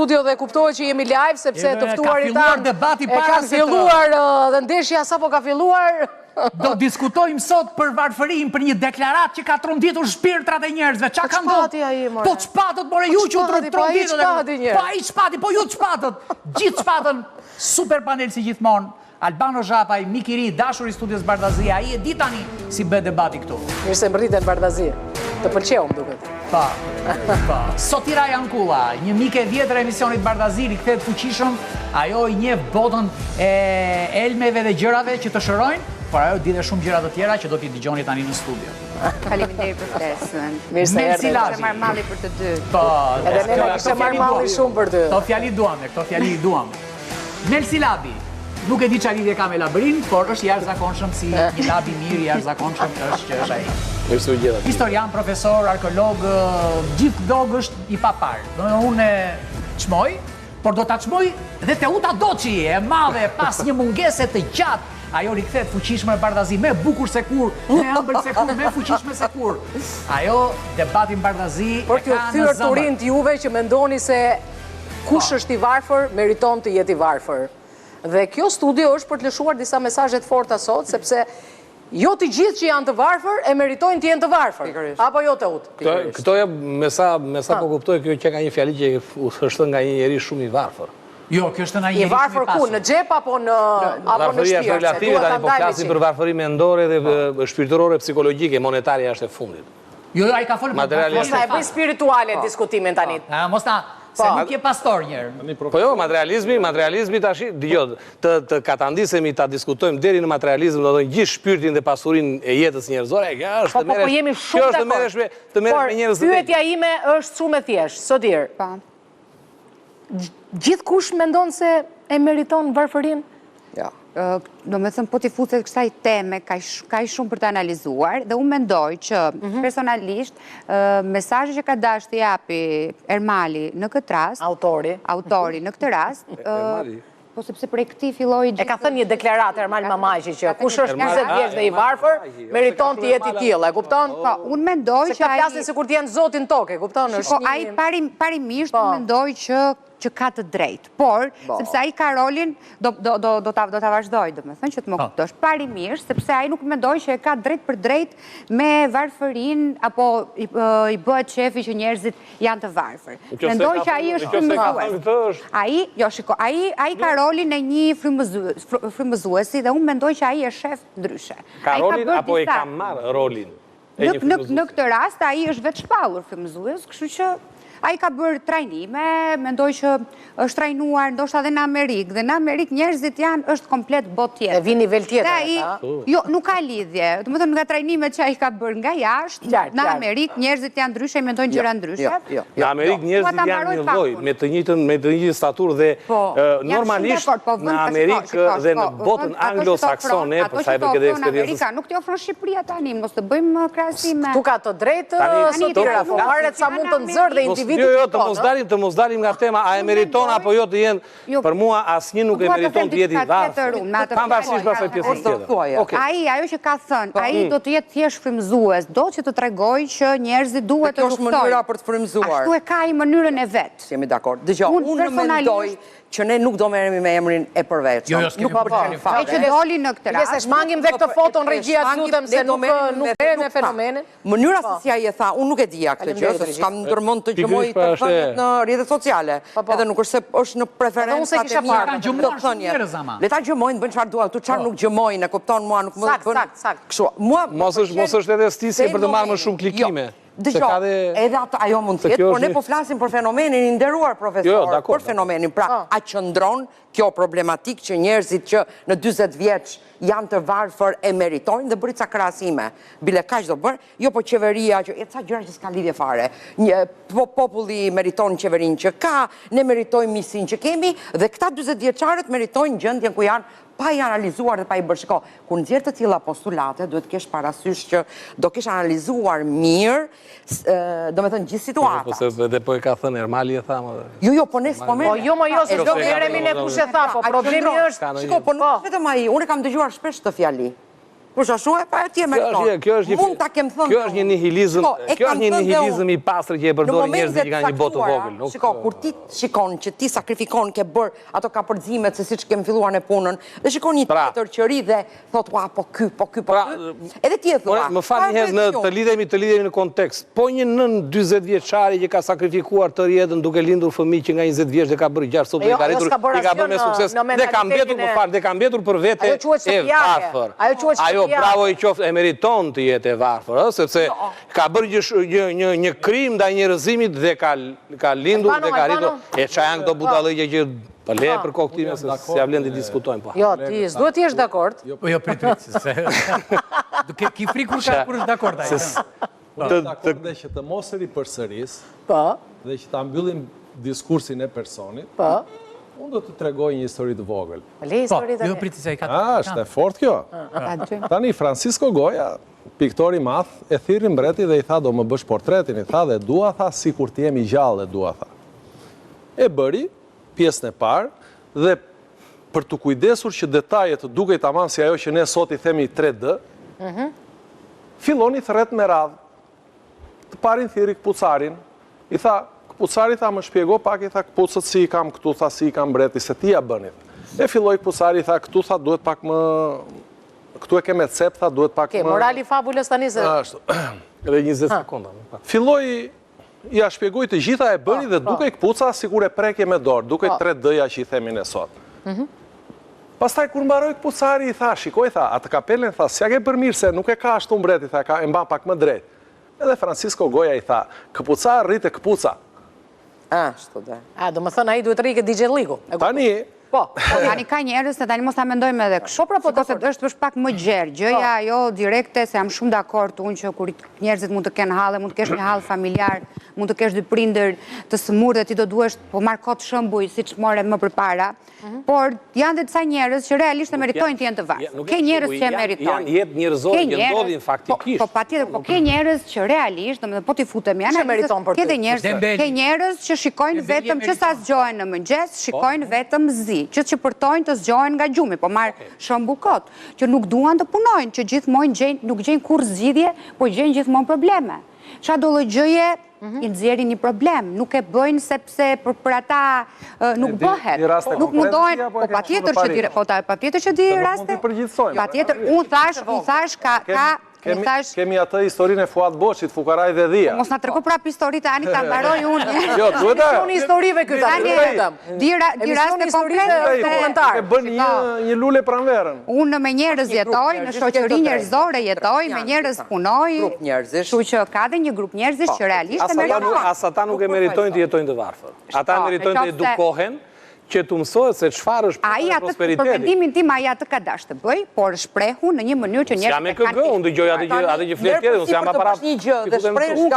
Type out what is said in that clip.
studio dhe kuptohet që jemi live, sepse të ftuarit tanë e kanë filluar dhe ndeshja sapo ka filluar. Do diskutojmë sot për varfërinë, për një deklarat që ka tronditur shpirtrat e njerëzve. Qa ka ndodhur? Po çpatët, more ju që tronditur. Po ai çpati, po ju çpatët. Gjithë çpatën, super panel si gjithmonë. Albano Zhapaj, Mikiri, dashur i studios Bardazia, ai e di tani si bë debati këtu. Mirë se mbërriten Bardazia. Të pëlqeu më duket. Pa. Sotira Jankulla, një mike vjetër e emisionit Bardaziri, kthehet fuqishëm, ajo i njeh botën e elmeve dhe gjërave që të shërojnë, por ajo di dhe shumë gjëra të tjera që do t'i dëgjoni tani në studio. Faleminderit për ftesën. Mirë se erdhe. Kishte marrë malli për të dy. Po. Edhe ne kishte marrë malli shumë për ty. Këto fjali i duam. Nelsi Labi. Nuk e di çfarë lidhje ka me labrin, por është jashtëzakonshëm si një lab i mirë, jashtëzakonshëm është që është ai. Mirë se u gjeta. Historian, profesor, arkeolog, gjithë dog është i papar. Unë çmoj, por do ta çmoj dhe Teuta Doçi, e madhe pas një mungese të gjatë. Ajo rikthehet fuqishme në Bardazi, me bukur se kur, me ëmbël se kur, me fuqishme se kur. Ajo debatin Bardazi por t'ju thyer turin t'juve që mendoni se kush është i varfër, meriton të jetë i varfër. Dhe kjo studio është për të lëshuar disa mesazhe të forta sot, sepse jo të gjithë që janë të varfër e meritojnë të jenë të varfër. Apo jo Teut? Këto me sa po kuptoj, kjo që ka një fjali që është nga një njeri shumë i varfër. Jo, kjo është nga një njeri i varfër ku, në xhep apo në varfëria është relative, tani po flasim për varfëri mendore dhe shpirtërore, psikologjike, monetaria është e fundit. Jo, ai ka folur për mos na e bëj spirituale diskutimin tani. Mos na se nuk je pastor njerë. Po jo, materializmi tash, dëgjoj, të katandisemi ta diskutojmë deri në materializëm, do të thonë gjithë shpirtin dhe pasurinë e jetës njerëzore, kjo është të merresh. Po jemi shumë dakord. Të merresh me njerëz të tjerë. Pyetja ime është shumë e thjeshtë, Sodir. Po. Gjithkush mendon se e meriton varfërinë? Jo. Do me thëmë, po t'i futet kësaj teme, ka i shumë për të analizuar, dhe unë mendoj që personalisht, mesazhi që ka dash të japi Ermali në këtë rast, autori në këtë rast, po sepse prej këtij filloi e ka thënë një deklaratë Ermal Mamaqi që kush është 20 vjeç dhe i varfër, meriton të jetë i tillë, e kupton? Po, unë mendoj që ai flasin sikur të janë zotin tokë, e kupton? Po ai parimisht mendoj që ka të drejtë, por sepse ai ka rolin, do ta vazhdoj, domethënë që të më kuptosh, parimisht, sepse ai nuk mendoj që e ka drejt për drejt me varfërinë apo i bëhet shefi që njerëzit janë të varfër. Mendoj që ai është frymëzues. Ai ka rolin e një frymëzuesi dhe unë mendoj që ai është shef ndryshe. Ka rolin apo e ka marrë rolin? Në këtë rast ai është vetë shpallur frymëzues, kështu që ai ka bërë trajnime, mendoj që është trajnuar ndoshta edhe në Amerikë, dhe në Amerikë njerëzit është komplet botë tjetër. E vi nivel tjetër. Jo, nuk ka lidhje. Domethënë nga trajnimet që ai ka bërë nga jashtë, në Amerikë njerëzit janë ndryshe, mendojnë gjëra ndryshe. Në Amerikë njerëzit janë një lloj, me të njëjtën staturë dhe normalisht në Amerikë dhe në botën anglosaksone, për sa i përket eksperiencës. Nuk t'i ofron Shqipëria tani, mos të bëjmë krahasime. Tu ka të drejtë, Sotira, varet sa mund të nxjerr dhe individu. Jo, të mos dalim nga tema, a e meriton apo jo të jenë, për mua asnjë nuk e meriton të jetë i varfër. Pavarësisht pasoj pjesës tjetër. Ajo që ka thënë, ai do të jetë thjesht frymëzues, do që të tregojë që njerëzit duhet të luftojnë. Kjo është mënyra për të frymëzuar. Ashtu e ka ai mënyrën e vet. Jemi dakord. Dgjoj, unë mendoj që ne nuk do merremi me emrin e përveçëm. Nuk po fare. Që doli në këtë rast. Ne shmangim dhe këtë foton regjia, lutem se nuk merren me fenomenin. Mënyra se si ai e tha, unë nuk e dija këtë gjë, se s'kam ndërmend të gjëmoj të thënit në rrjetet sociale. Edhe nuk është se është në preferencat e mia të thënies. Le ta gjëmojnë, bën çfarë duan, tu çfarë nuk gjëmojnë, e kupton, mua nuk më bën. Kështu, mua mos është edhe stisje për të marrë më shumë klikime. Dëgjoj, edhe ajo mund të jetë, por ne po flasim për fenomenin i nderuar profesor, për fenomenin. Pra, a qëndron kjo problematik që njerëzit që në 40 vjeç janë të varfër e meritojnë, dhe bëri ca krahasime. Bile kaq do bërë, jo po qeveria që ca gjëra që s'ka lidhje fare. Populli meriton qeverinë që ka, ne meritojmë misin që kemi, dhe këta 40 vjeçarët meritojnë gjendjen ku janë pa i analizuar dhe pa i bërë shiko. Kur nxjerr të tilla postulate, duhet kesh parasysh që do kesh analizuar mirë, domethënë gjithë situatën. Po se edhe po e ka thënë Ermali e tha më. Jo, po ne s'po merrem. Po jo, se do merremi ne kush e tha, po problemi është. Shiko, po nuk vetëm ai, unë kam dëgjuar shpesh këtë fjali. Për shashu e pa e ti e meriton. Mund ta kem thënë. Kjo është një nihilizëm i pastër që e përdori njerëzit që kanë një botë vogël. Shiko, kur ti shikon që ti sakrifikon ke bërë ato ka përdzimet se si që kemë filluar në punën, dhe shikon një tjetër që ri dhe thot, ua, po ky, edhe ti e thua. Më fal një herë të lidhemi në kontekst. Po një nën 20 vjeçari që ka sakrifikuar të rjetën duke lindur fëmijë që nga 20 vjeç dhe ka bërë 6 sopë dhe ka bërë me sukses dhe ka mbetur më fal, dhe ka mbetur për vete e varfër. Ajo bravo i qoftë e meriton të jetë e varfër, sepse ka bërë një krim ndaj njerëzimit dhe ka lindur dhe ka rritur. E çfarë janë këto budallëqe që po le për koktime se si ja vlen të diskutojmë po. Jo, ti s'duhet të jesh dakord. Jo, prit, se ki frikur ka kur është dakord ai. Dakord dhe që të mos e ripërsëris, dhe që ta mbyllim diskursin e personit, unë do të tregoj një histori të vogël. Le historitë e. Jo, prit, se ai ka. Është e fortë kjo. Tani Francisco Goya, piktor i madh, e thirri mbreti dhe i tha do më bësh portretin, i tha dhe dua tha sikur të jemi gjallë, dua tha. E bëri pjesën e parë dhe për të kujdesur që detajet të dukej tamam si ajo që ne sot i themi 3D, filloni thret me radhë. Të parin thiri këpucarin, i tha, këpucari tha më shpjego pak, i tha këpucët si i kam këtu, tha si i kam mbreti, se ti ja bënit. E filloj këpucari, i tha këtu, tha duhet pak më... Këtu e keme cep, tha duhet pak më... Morali fabulës tani se... Edhe 20 sekonda. Filloj... Ja shpjegoj të gjitha e bëni dhe duke i këpuca sikur e preke me dorë, duke 3D-ja që i themin e sot. Pastaj kur mbaroj këpucari i tha, shikoj tha, atë kapelen tha, s'ja ke për mirë se nuk e ka ashtu mbreti, tha, e mba pak më drejt. Edhe Francisco Goya i tha, këpuca rritë e këpuca. Ashtu dhe. Do më thënë a i duhet rrike DJ Ligu. Tani... Tani ka njerëz se tani mos ta mendojmë edhe kështu. Është pak më gjerë. Gjëja ajo direkte se jam shumë dakord unë që kur njerëzit mund të kenë halle, mund të kesh një hall familjar, mund të kesh dy prindër të smur dhe ti do duhesh po marr kot shembuj siç more më përpara. Por janë disa njerëz që realisht e meritojnë të jenë të varfër. Ke njerëz që e meritojnë. Janë jetë njerëzore që ndodhin faktikisht. Po patjetër, po ke njerëz që realisht, domethënë po ti futemi analizë, ke njerëz që shikojnë vetëm që sa zgjohen në mëngjes, shikojnë vetëm zi. Që përtojnë të zgjohen nga gjumi, po marë shembull kot, që nuk duan të punojnë, që gjithmonë nuk gjenë kur zgjidhje, po gjenë gjithmonë probleme. Qa do gjëje i nxjerrin një problem, nuk e bëjnë sepse për ata nuk bëhet, nuk mundohen, po patjetër që di raste, patjetër, unë thash ka Kemi atë historinë e Fuat Boçit, Fukaraj dhe Dhia. Mos na tregu prapë historitë ani ta mbaroj unë. Jo, duhet ta. Unë historive këta. Di raste konkrete. E bën një lule pranverën. Unë me njerëz jetoj, në shoqëri njerëzore jetoj, me njerëz punoj. Grup njerëzish. Kështu që ka dhe një grup njerëzish që realisht e meritojnë. As ata nuk e meritojnë të jetojnë të varfër. Ata meritojnë të edukohen, që të mësohet se çfarë është prosperiteti. Për mendimin tim ai atë ka dash të bëj, por shprehu në një mënyrë që njerëzit e kanë. Jam me këgë, unë dëgjoj atë që flet tjetër, unë jam para. Një gjë dhe shprehu